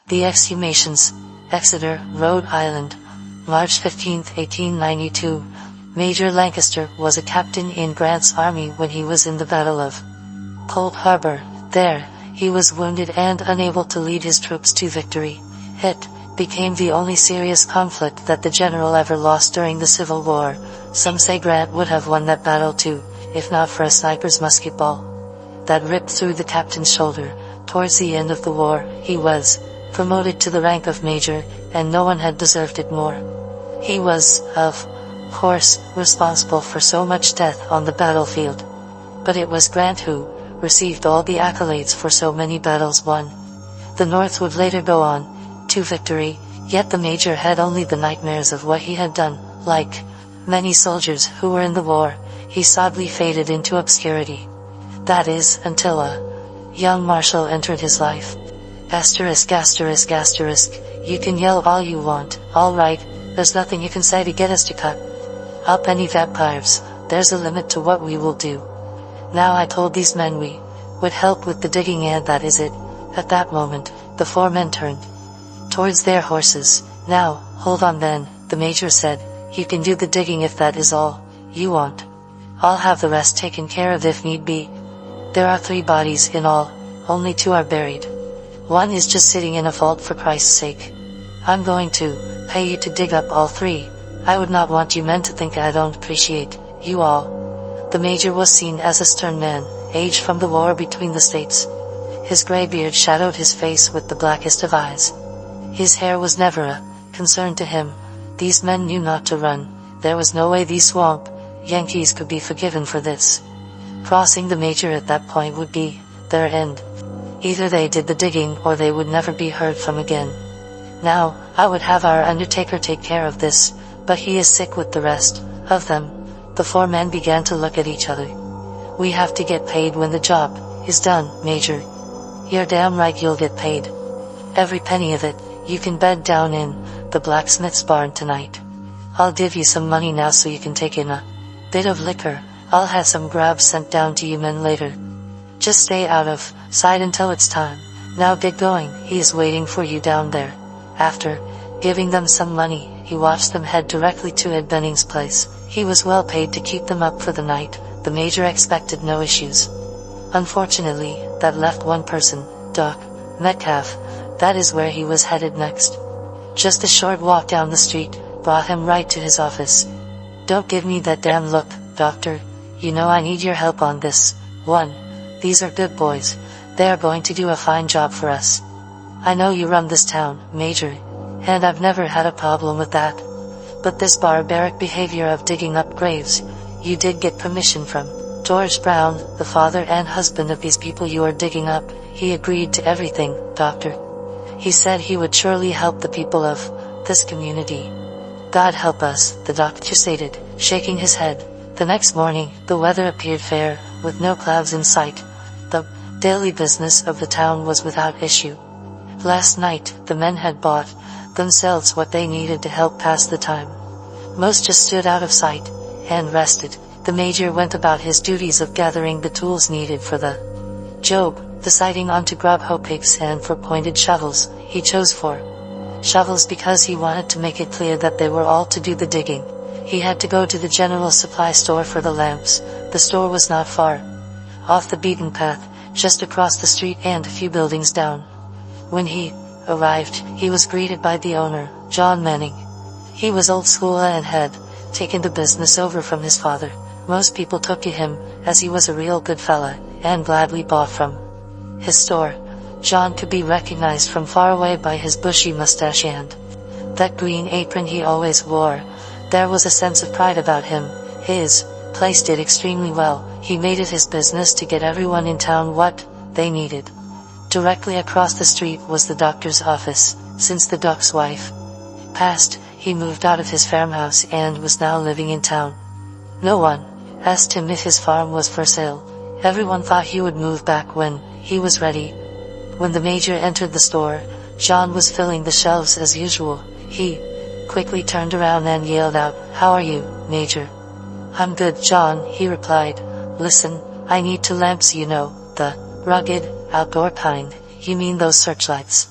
The Exhumations, Exeter, Rhode Island, March 15, 1892. Major Lancaster was a captain in Grant's army when he was in the Battle of Cold Harbor. There, he was wounded and unable to lead his troops to victory. It became the only serious conflict that the general ever lost during the Civil War. Some say Grant would have won that battle too, if not for a sniper's musket ball that ripped through the captain's shoulder. Towards the end of the war, he was promoted to the rank of major, and no one had deserved it more. He was, of course, responsible for so much death on the battlefield. But it was Grant who received all the accolades for so many battles won. The North would later go on to victory, yet the major had only the nightmares of what he had done. Like many soldiers who were in the war, he sadly faded into obscurity. That is, until a young marshal entered his life. Asterisk, asterisk, asterisk. You can yell all you want, alright, there's nothing you can say to get us to cut up any vampires. There's a limit to what we will do. Now I told these men we would help with the digging, and that is it. At that moment, the four men turned towards their horses. Now, hold on then, the major said. You can do the digging if that is all you want. I'll have the rest taken care of if need be. There are 3 bodies in all, only 2 are buried. 1 is just sitting in a vault for Christ's sake. I'm going to pay you to dig up all 3. I would not want you men to think I don't appreciate you all. The major was seen as a stern man, aged from the war between the states. His gray beard shadowed his face with the blackest of eyes. His hair was never a concern to him. These men knew not to run. There was no way these swamp Yankees could be forgiven for this. Crossing the major at that point would be their end. Either they did the digging or they would never be heard from again. Now, I would have our undertaker take care of this, but he is sick with the rest of them. The 4 men began to look at each other. We have to get paid when the job is done, Major. You're damn right you'll get paid. Every penny of it. You can bed down in the blacksmith's barn tonight. I'll give you some money now so you can take in a bit of liquor. I'll have some grabs sent down to you men later. Just stay out of sight until it's time. Now get going, he is waiting for you down there. After giving them some money, he watched them head directly to Ed Benning's place. He was well paid to keep them up for the night. The major expected no issues. Unfortunately, that left one person, Doc Metcalf. That is where he was headed next. Just a short walk down the street brought him right to his office. Don't give me that damn look, Doctor. You know I need your help on this one. These are good boys. They are going to do a fine job for us. I know you run this town, Major, and I've never had a problem with that. But this barbaric behavior of digging up graves, you did get permission from George Brown, the father and husband of these people you are digging up. He agreed to everything, Doctor. He said he would surely help the people of this community. God help us, the doctor stated, shaking his head. The next morning, the weather appeared fair, with no clouds in sight. The daily business of the town was without issue. Last night, the men had bought themselves what they needed to help pass the time. Most just stood out of sight and rested. The major went about his duties of gathering the tools needed for the job, deciding on to grab hoe picks and 4 pointed shovels. He chose 4 shovels because he wanted to make it clear that they were all to do the digging. He had to go to the general supply store for the lamps. The store was not far off the beaten path, just across the street and a few buildings down. When he arrived, he was greeted by the owner, John Manning. He was old school and had taken the business over from his father. Most people took to him, as he was a real good fella, and gladly bought from his store. John could be recognized from far away by his bushy mustache and that green apron he always wore. There was a sense of pride about him. His place did extremely well. He made it his business to get everyone in town what they needed. Directly across the street was the doctor's office. Since the doc's wife passed, he moved out of his farmhouse and was now living in town. No one asked him if his farm was for sale. Everyone thought he would move back when he was ready. When the major entered the store, John was filling the shelves as usual. He quickly turned around and yelled out, "How are you, Major?" "I'm good, John," he replied. "Listen, I need 2 lamps, you know, the rugged, outdoor kind." "You mean those searchlights?"